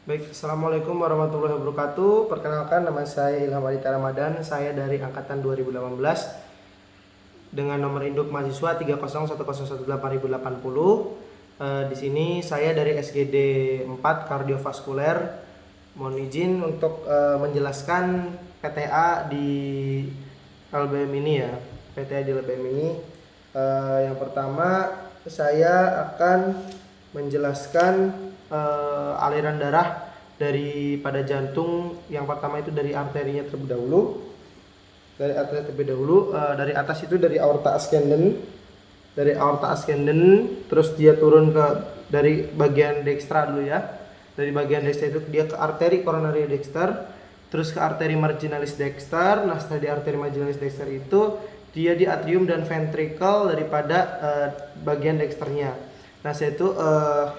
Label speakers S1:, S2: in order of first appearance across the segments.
S1: Baik, Assalamualaikum warahmatullahi wabarakatuh. Perkenalkan, nama saya Ilham Aditya Ramadan. Saya dari angkatan 2018 dengan nomor induk mahasiswa 301011880. Di sini saya dari SGD 4 Kardiovaskuler. Mohon izin untuk menjelaskan PTA di LBM ini ya. PTA di LBM ini. Yang pertama, saya akan menjelaskan aliran darah daripada jantung. Yang pertama itu dari arterinya terlebih dahulu. Dari atas itu dari aorta ascendens, terus dia turun ke dari bagian dextra dulu ya. Dari bagian dextra itu dia ke arteri coronary dexter, terus ke arteri marginalis dexter. Nah, setelah di arteri marginalis dexter itu dia di atrium dan ventricle daripada bagian dexternya. Nah, saya itu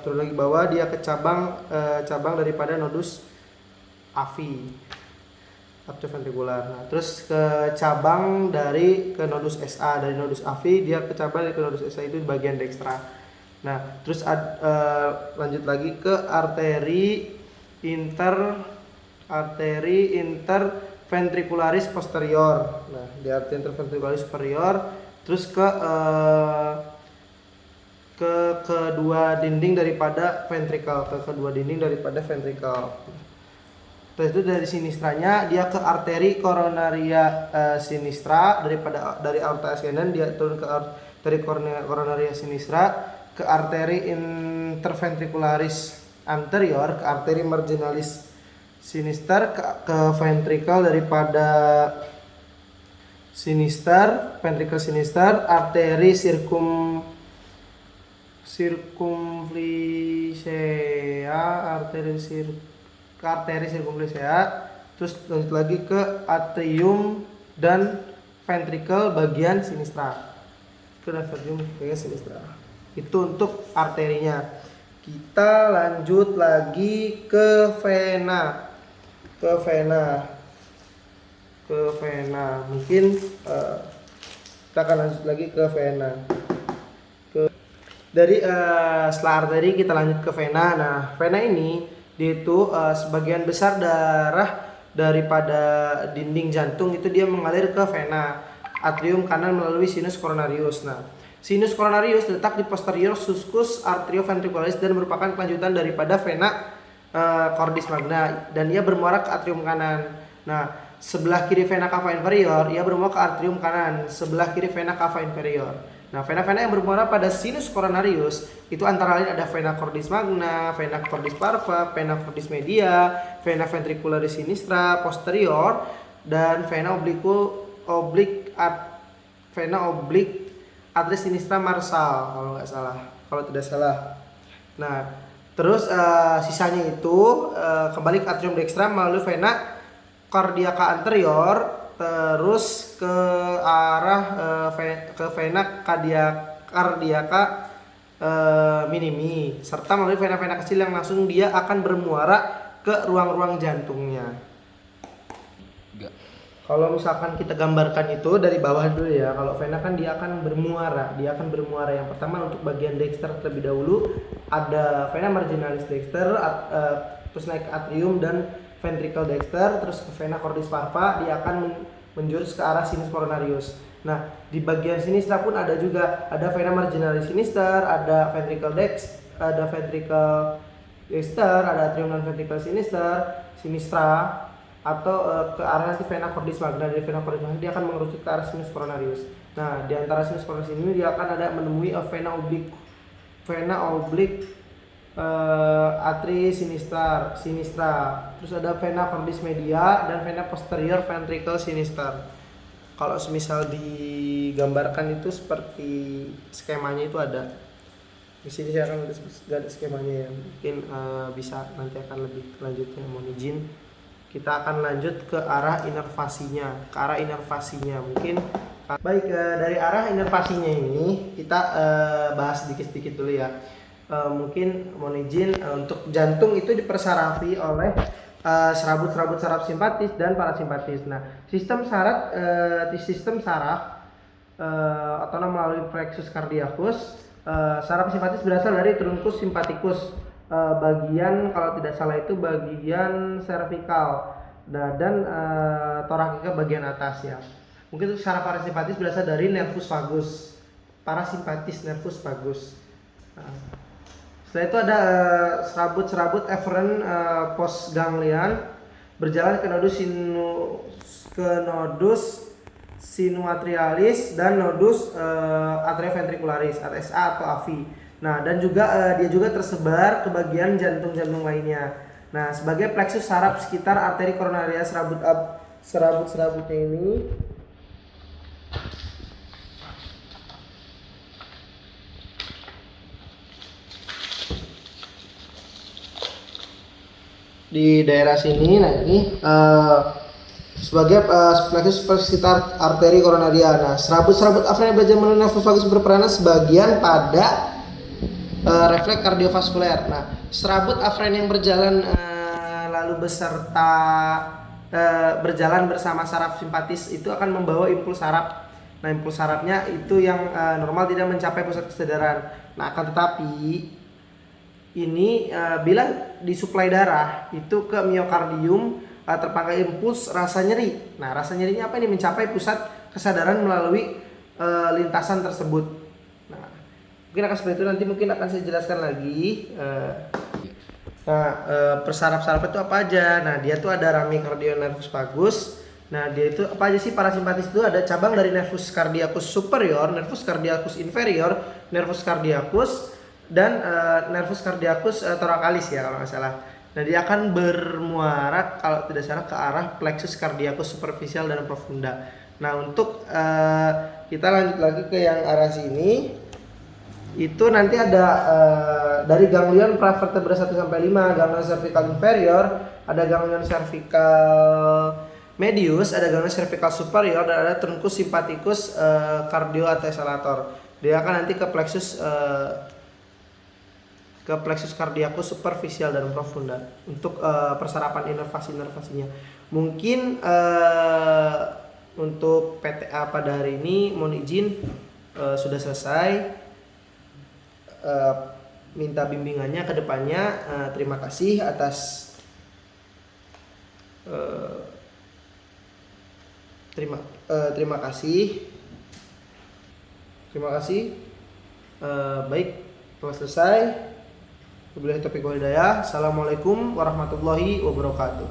S1: turun lagi bawah, dia ke cabang daripada nodus AV, atrioventrikular. Nah, terus ke cabang ke nodus SA. Dari nodus AV dia ke cabang dari ke nodus SA itu di bagian dextra. Nah, terus lanjut lagi ke arteri interventricularis posterior. Nah, di arteri interventricularis superior, terus ke kedua dinding daripada ventricle. Terus itu dari sinistranya dia ke arteri coronaria sinistra, dari aorta ascendens dia turun ke arteri coronaria sinistra, ke arteri interventricularis anterior, ke arteri marginalis sinister, ke ventricle daripada ventricle sinister, arteri arteri sirkumflexia, terus lanjut lagi ke atrium dan ventricle bagian sinistra. Itu untuk arterinya. Kita lanjut lagi ke vena. Mungkin kita akan lanjut lagi ke vena. Setelah arteri kita lanjut ke vena. Nah, vena ini dia itu sebagian besar darah daripada dinding jantung itu dia mengalir ke vena atrium kanan melalui sinus coronarius. Nah, sinus coronarius terletak di posterior suscus arterioventricularis dan merupakan kelanjutan daripada vena cordis magna, dan ia bermuara ke atrium kanan. Nah, sebelah kiri vena cava inferior ia bermuara ke atrium kanan, sebelah kiri vena cava inferior. Nah, vena-vena yang bermuara pada sinus coronarius itu antara lain ada vena cordis magna, vena cordis parva, vena cordis media, vena ventricularis sinistra posterior, dan vena oblique atria sinistra marsal kalau tidak salah. Nah, terus sisanya itu kembali ke atrium dextra melalui vena cardiaca anterior, terus ke arah ke vena cardiaca minimi, serta melalui vena-vena kecil yang langsung dia akan bermuara ke ruang-ruang jantungnya. Kalau misalkan kita gambarkan itu dari bawah dulu ya. Kalau vena kan dia akan bermuara. Yang pertama untuk bagian dexter terlebih dahulu ada vena marginalis dexter, terus naik ke atrium dan ventricle dexter, terus ke vena cordis parva, dia akan menjurus ke arah sinus coronarius. Nah, di bagian sinistra pun ada vena marginalis sinister, ada ventricle dexter, ada atrium dan ventricle sinistra, atau ke arah vena cordis magna. Dari vena cordis magna dia akan mengerucut ke arah sinus coronarius. Nah, di antara sinus coronarius ini dia akan ada menemui vena oblique atri sinistra. Terus ada vena cordis media dan vena posterior ventricle sinister. Kalau semisal digambarkan itu seperti skemanya itu ada. Di sini saya akan ada skemanya ya. Mungkin bisa nanti akan lebih lanjutnya, mohon izin. Kita akan lanjut ke arah inervasinya. Mungkin baik, dari arah inervasinya ini kita bahas sedikit-sedikit dulu ya. Mungkin mohon izin, untuk jantung itu dipersarafi oleh serabut-serabut saraf simpatis dan parasimpatis. Nah, sistem saraf otonom melalui plexus cardiacus. Saraf simpatis berasal dari truncus sympathicus bagian, kalau tidak salah itu bagian servikal, dan torakika bagian atas ya. Mungkin secara parasimpatis berasal dari nervus vagus, parasimpatis nervus vagus. Nah, setelah itu ada serabut-serabut efferent postganglian berjalan ke nodus sinuatrialis dan nodus atrioventricularis (ASA atau AVI. Nah, dan juga dia juga tersebar ke bagian jantung-jantung lainnya. Nah, sebagai plexus saraf sekitar arteri koronaria, serabut-serabutnya ini di daerah sini. Nah, ini sebagai plexus sekitar arteri koronaria. Nah, serabut-serabut aferen yang berjalan melalui nervus vagus berperanan sebagian pada refleks kardiovaskuler. Nah, serabut aferen yang berjalan lalu berjalan bersama saraf simpatis itu akan membawa impuls saraf. Nah, impuls sarafnya itu yang normal tidak mencapai pusat kesadaran. Nah, akan tetapi ini bila disuplai darah itu ke miokardium, terpangkai impuls rasa nyeri. Nah, rasa nyerinya apa ini? Mencapai pusat kesadaran melalui lintasan tersebut. Nah, mungkin akan seperti itu, nanti mungkin akan saya jelaskan lagi. Persaraf-saraf itu apa aja? Nah, dia tuh ada rami cardionervus vagus. Nah, dia itu apa aja sih? Parasimpatis itu ada cabang dari nervus cardiacus superior, nervus cardiacus inferior, nervus cardiacus, dan nervus cardiacus thoracalis ya kalau nggak salah. Nah, dia akan bermuara kalau tidak salah ke arah plexus cardiacus superficial dan profunda. Nah, untuk kita lanjut lagi ke yang arah sini, itu nanti ada dari ganglion pravertebra 1 sampai 5, ganglion cervical inferior, ada ganglion cervical medius, ada ganglion cervical superior, dan ada truncus sympathicus cardioattesator. Dia akan nanti ke plexus cardiacus superficial dan profunda untuk persarapan inervasinya. Mungkin untuk PTA pada hari ini mohon izin sudah selesai. Minta bimbingannya ke depannya. Terima kasih atas terima kasih. Baik, telah selesai. Wabillahi taufiq wal hidayah. Assalamualaikum warahmatullahi wabarakatuh.